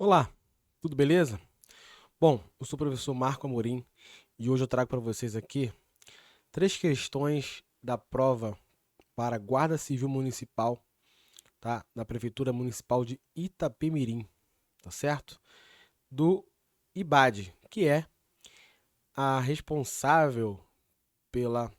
Olá, tudo beleza? Bom, eu sou o professor Marco Amorim e hoje eu trago para vocês aqui três questões da prova para Guarda Civil Municipal, tá? Da Prefeitura Municipal de Itapemirim, tá certo? Do IBAD, que é a responsável pela,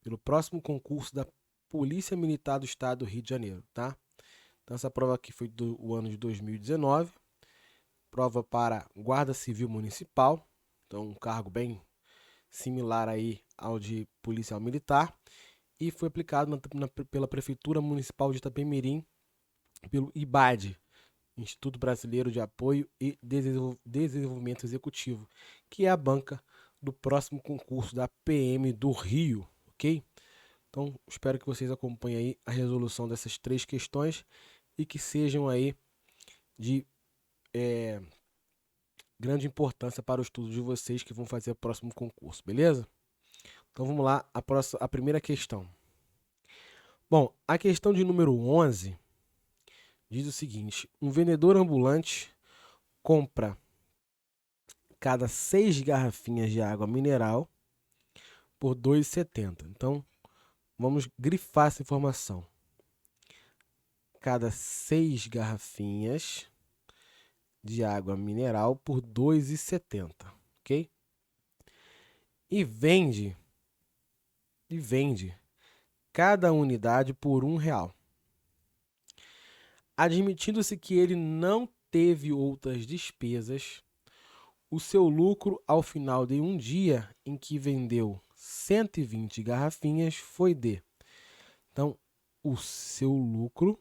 pelo próximo concurso da Polícia Militar do Estado do Rio de Janeiro, tá? Então essa prova aqui foi do ano de 2019, prova para Guarda Civil Municipal, então um cargo bem similar aí ao de policial militar, e foi aplicado pela Prefeitura Municipal de Itapemirim, pelo IBAD, Instituto Brasileiro de Apoio e Desenvolvimento Executivo, que é a banca do próximo concurso da PM do Rio, ok? Então, espero que vocês acompanhem aí a resolução dessas três questões e que sejam aí de grande importância para o estudo de vocês que vão fazer o próximo concurso, beleza? Então vamos lá, a primeira questão. Bom, a questão de número 11 diz o seguinte: um vendedor ambulante compra cada 6 garrafinhas de água mineral por R$ 2,70. Então, vamos grifar essa informação. Cada 6 garrafinhas de água mineral por R$ 2,70, ok? E vende cada unidade por R$ 1. Admitindo-se que ele não teve outras despesas, o seu lucro ao final de um dia em que vendeu 120 garrafinhas foi de. Então, o seu lucro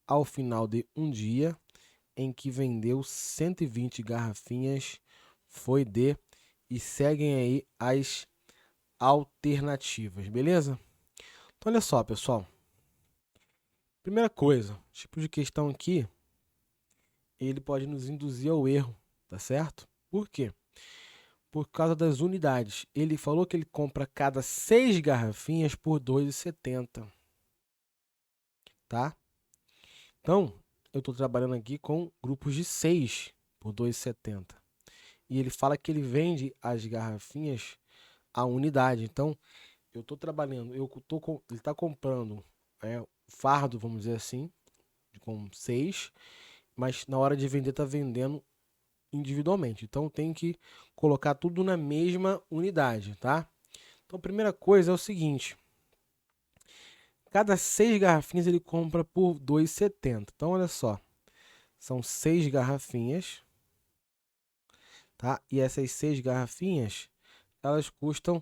ao final de um dia em que vendeu 120 garrafinhas foi de. E seguem aí as alternativas, beleza? Então, olha só, pessoal. Primeira coisa, tipo de questão aqui, ele pode nos induzir ao erro, tá certo? Por quê? Por causa das unidades. Ele falou que ele compra cada 6 garrafinhas por R$ 2,70, tá? Então, eu estou trabalhando aqui com grupos de 6 por R$ 2,70. E ele fala que ele vende as garrafinhas a unidade. Então, eu estou trabalhando, ele está comprando fardo, vamos dizer assim, com 6, mas na hora de vender está vendendo individualmente. Então, tem que colocar tudo na mesma unidade, tá? Então, a primeira coisa é o seguinte: cada 6 garrafinhas ele compra por R$ 2,70. Então, olha só, são 6 garrafinhas, tá? E essas 6 garrafinhas, elas custam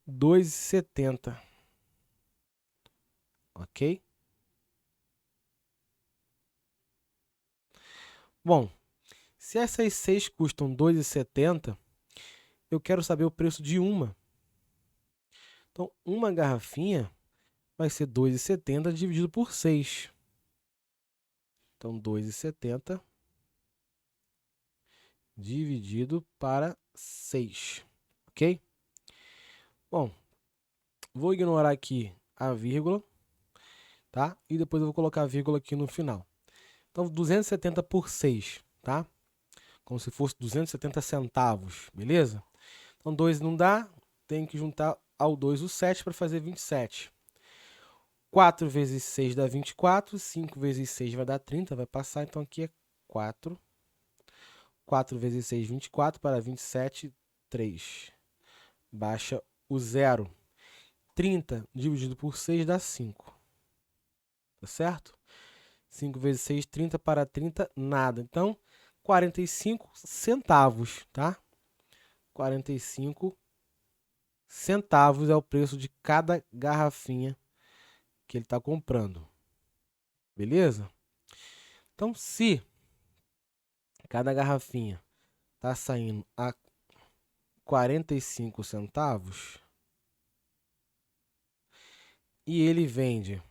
R$ 2,70, ok? Bom, se essas 6 custam R$ 2,70, eu quero saber o preço de uma. Então, uma garrafinha vai ser R$ 2,70 dividido por 6. Então, R$ 2,70 dividido para 6, ok? Bom, vou ignorar aqui a vírgula, tá? E depois eu vou colocar a vírgula aqui no final. Então, 270 por 6, tá? Como se fosse 270 centavos, beleza? Então, 2 não dá, tem que juntar ao 2 o 7 para fazer 27. 4 vezes 6 dá 24, 5 vezes 6 vai dar 30, vai passar, então aqui é 4. 4 vezes 6, 24, para 27, 3. Baixa o 0. 30 dividido por 6 dá 5, tá certo? 5 vezes 6, 30, para 30, nada. Então, 45 centavos, tá? 45 centavos é o preço de cada garrafinha que ele está comprando. Beleza? Então, se cada garrafinha está saindo a 45 centavos e ele vende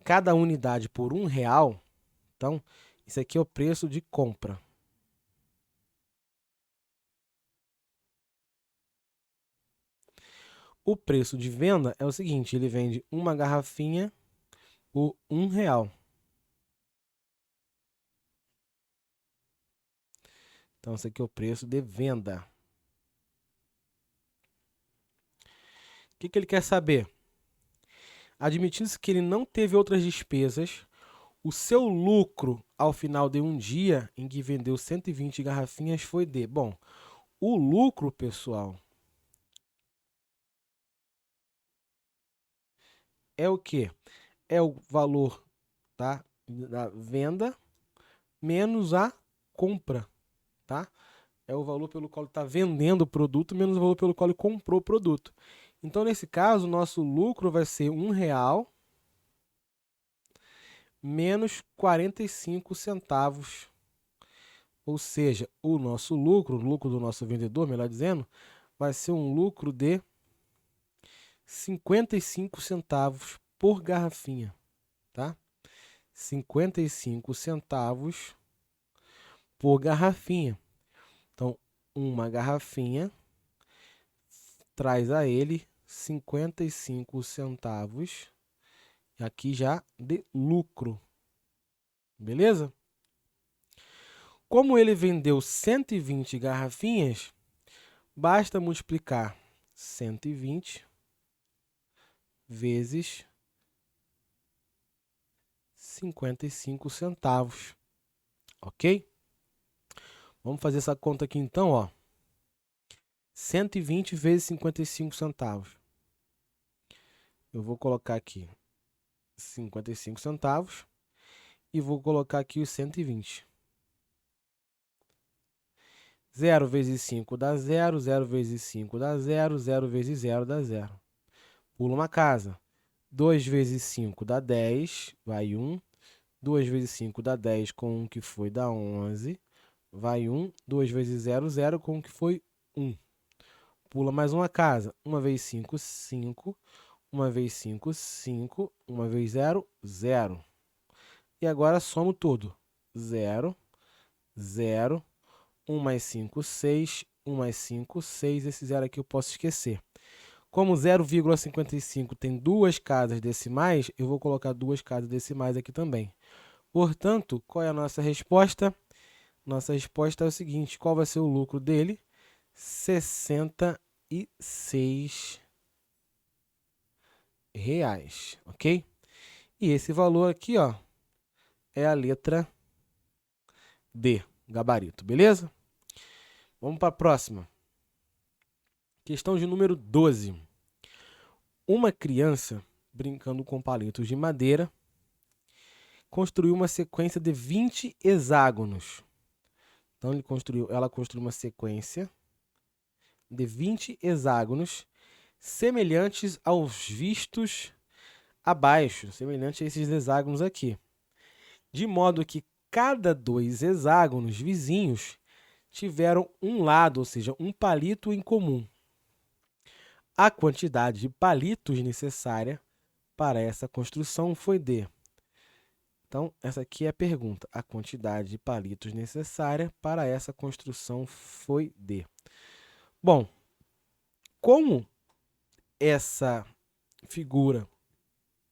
cada unidade por R$ 1, então isso aqui é o preço de compra. O preço de venda é o seguinte: ele vende uma garrafinha por R$ 1. Então, esse aqui é o preço de venda. O que ele quer saber? Admitindo-se que ele não teve outras despesas, o seu lucro ao final de um dia em que vendeu 120 garrafinhas foi de... Bom, o lucro, pessoal, é o quê? É o valor, tá, da venda menos a compra, tá? É o valor pelo qual ele está vendendo o produto menos o valor pelo qual ele comprou o produto. Então, nesse caso, o nosso lucro vai ser R$1 menos 45 centavos. Ou seja, o lucro do nosso vendedor, melhor dizendo, vai ser um lucro de 55 centavos por garrafinha, tá? 55 centavos por garrafinha. Então, uma garrafinha traz a ele 55 centavos aqui já de lucro. Beleza? Como ele vendeu 120 garrafinhas, basta multiplicar 120 vezes 55 centavos. Ok? Vamos fazer essa conta aqui então, ó. 120 vezes 55 centavos. Eu vou colocar aqui 55 centavos e vou colocar aqui os 120. 0 vezes 5 dá 0, 0 vezes 5 dá 0, 0 vezes 0 dá 0. Pula uma casa. 2 vezes 5 dá 10, vai 1. 2 vezes 5 dá 10, com 1 que foi dá 11, vai 1. 2 vezes 0, 0, com 1 que foi 1. Pula mais uma casa. 1 vezes 5, 5. 1 vezes 5, 5. 1 vezes 0, 0. E agora somo tudo. 0, 0. 1 mais 5, 6. 1 mais 5, 6. Esse 0 aqui eu posso esquecer. Como 0,55 tem duas casas decimais, eu vou colocar duas casas decimais aqui também. Portanto, qual é a nossa resposta? Nossa resposta é o seguinte: qual vai ser o lucro dele? R$66, ok? E esse valor aqui, ó, é a letra D, gabarito, beleza? Vamos para a próxima. Questão de número 12. Uma criança, brincando com palitos de madeira, construiu uma sequência de 20 hexágonos. Então, ela construiu uma sequência de 20 hexágonos semelhantes aos vistos abaixo, semelhante a esses hexágonos aqui. De modo que cada 2 hexágonos vizinhos tiveram um lado, ou seja, um palito em comum. A quantidade de palitos necessária para essa construção foi de... Então, essa aqui é a pergunta. A quantidade de palitos necessária para essa construção foi de... Bom, como essa figura,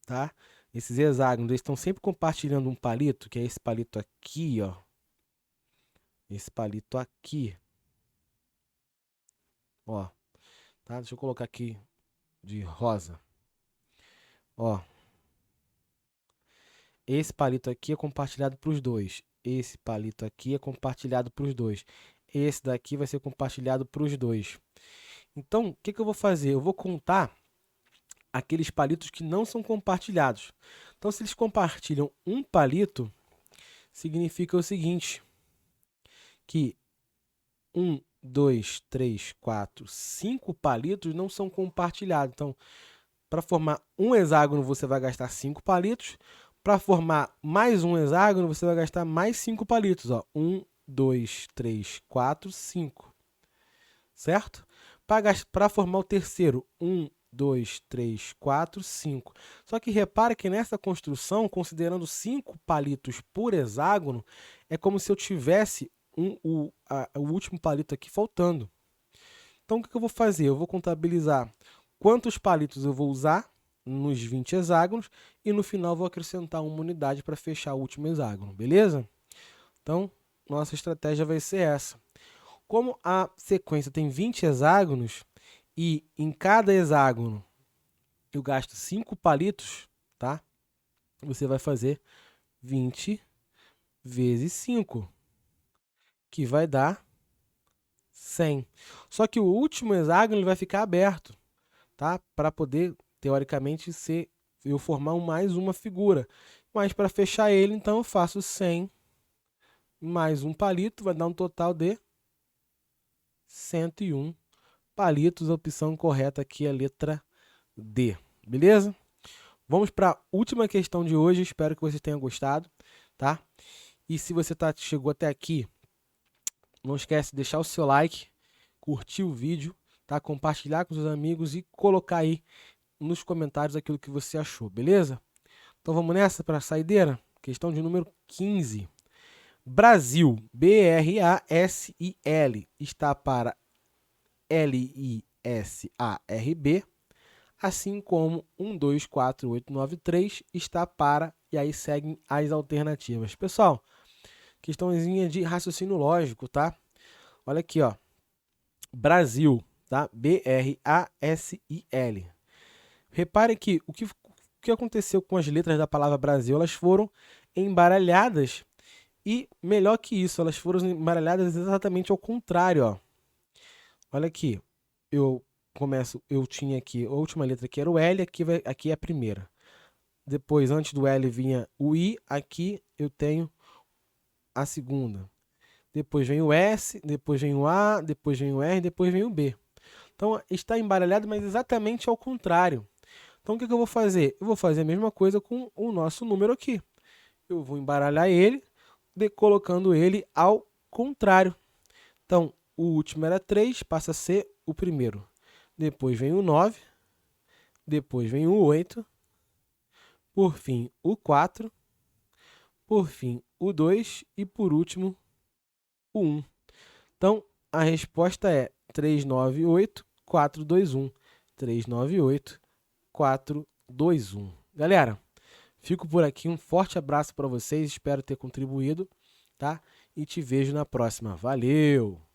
tá? Esses hexágonos, eles estão sempre compartilhando um palito, que é esse palito aqui, ó. Esse palito aqui. Ó, tá? Deixa eu colocar aqui de rosa. Ó. Esse palito aqui é compartilhado para os dois. Esse palito aqui é compartilhado para os dois. Esse daqui vai ser compartilhado para os dois. Então, o que eu vou fazer? Eu vou contar aqueles palitos que não são compartilhados. Então, se eles compartilham um palito, significa o seguinte, que 1, 2, 3, 4, 5 palitos não são compartilhados. Então, para formar um hexágono, você vai gastar 5 palitos. Para formar mais um hexágono, você vai gastar mais 5 palitos. 1, 2, 3, 4, 5. Certo? Para formar o terceiro, 1, 2, 3, 4, 5. Só que repara que nessa construção, considerando 5 palitos por hexágono, é como se eu tivesse o último palito aqui faltando. Então, o que eu vou fazer? Eu vou contabilizar quantos palitos eu vou usar nos 20 hexágonos e no final vou acrescentar uma unidade para fechar o último hexágono, beleza? Então, nossa estratégia vai ser essa. Como a sequência tem 20 hexágonos e em cada hexágono eu gasto 5 palitos, tá? Você vai fazer 20 vezes 5, que vai dar 100. Só que o último hexágono ele vai ficar aberto, tá? Para poder, teoricamente, eu formar mais uma figura. Mas para fechar ele, então eu faço 100 mais um palito, vai dar um total de 101 palitos. A opção correta aqui é a letra D, beleza? Vamos para a última questão de hoje, espero que vocês tenham gostado, tá? E se você chegou até aqui, não esquece de deixar o seu like, curtir o vídeo, tá? Compartilhar com os amigos e colocar aí nos comentários aquilo que você achou, beleza? Então vamos nessa para a saideira? Questão de número 15. Brasil, B-R-A-S-I-L, está para L-I-S-A-R-B, assim como 1, 2, 4, 8, 9, 3 está para, e aí seguem as alternativas. Pessoal, questãozinha de raciocínio lógico, tá? Olha aqui, ó. Brasil, tá? B-R-A-S-I-L. Repare que o que aconteceu com as letras da palavra Brasil, elas foram embaralhadas e, melhor que isso, elas foram embaralhadas exatamente ao contrário, ó. Olha aqui, eu tinha aqui, a última letra aqui era o L, aqui é a primeira. Depois, antes do L vinha o I, aqui eu tenho a segunda. Depois vem o S, depois vem o A, depois vem o R, depois vem o B. Então, está embaralhado, mas exatamente ao contrário. Então, o que eu vou fazer? Eu vou fazer a mesma coisa com o nosso número aqui. Eu vou embaralhar ele, colocando ele ao contrário. Então, o último era 3, passa a ser o primeiro. Depois vem o 9, depois vem o 8, por fim o 4, por fim o 2 e por último o 1. Então, a resposta é 398, 421. 398, 421. Galera, fico por aqui. Um forte abraço para vocês. Espero ter contribuído, tá? E te vejo na próxima. Valeu!